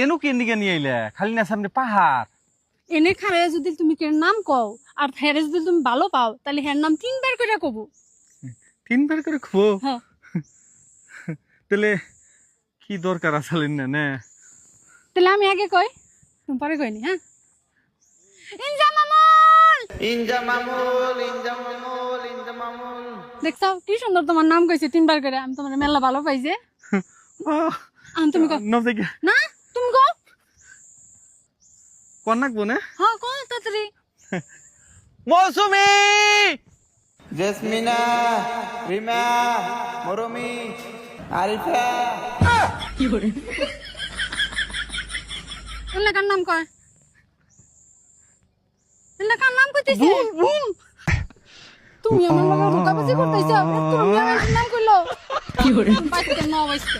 এনু কেন দিকে নিয়ে আইলে খালি না সামনে পাহাড় এনে খারে যদি তুমি কেন নাম কও আর হেরে যদি তুমি ভালো পাও তাহলে হের নাম 3 বার করে কব। 3 বার করে খো হ্যাঁ তাহলে কি দরকার আসলে না তাহলে আমি আগে কই তুমি পরে কইনি। হ্যাঁ ইনজা মামুল ইনজা মামুল ইনজা মামুল ইনজা মামুল। দেখছো কি সুন্দর তোমার নাম কইছে 3 বার করে। আমি তোমার মেলা ভালো পাইছে। তুমি কও নজে না তুমি কও কন্যাক বনে হ্যাঁ কও তাড়াতাড়ি। মৌসুমী জেসমিনা রিমা মরমি আরিফা। এলাকার নাম কয় এলাকার নাম কইতেছে তুমি আমার লগে ধোকাবাজি করতেছো। তুমি আমার নাম কইলো কি করে বাইতে ন বাইতে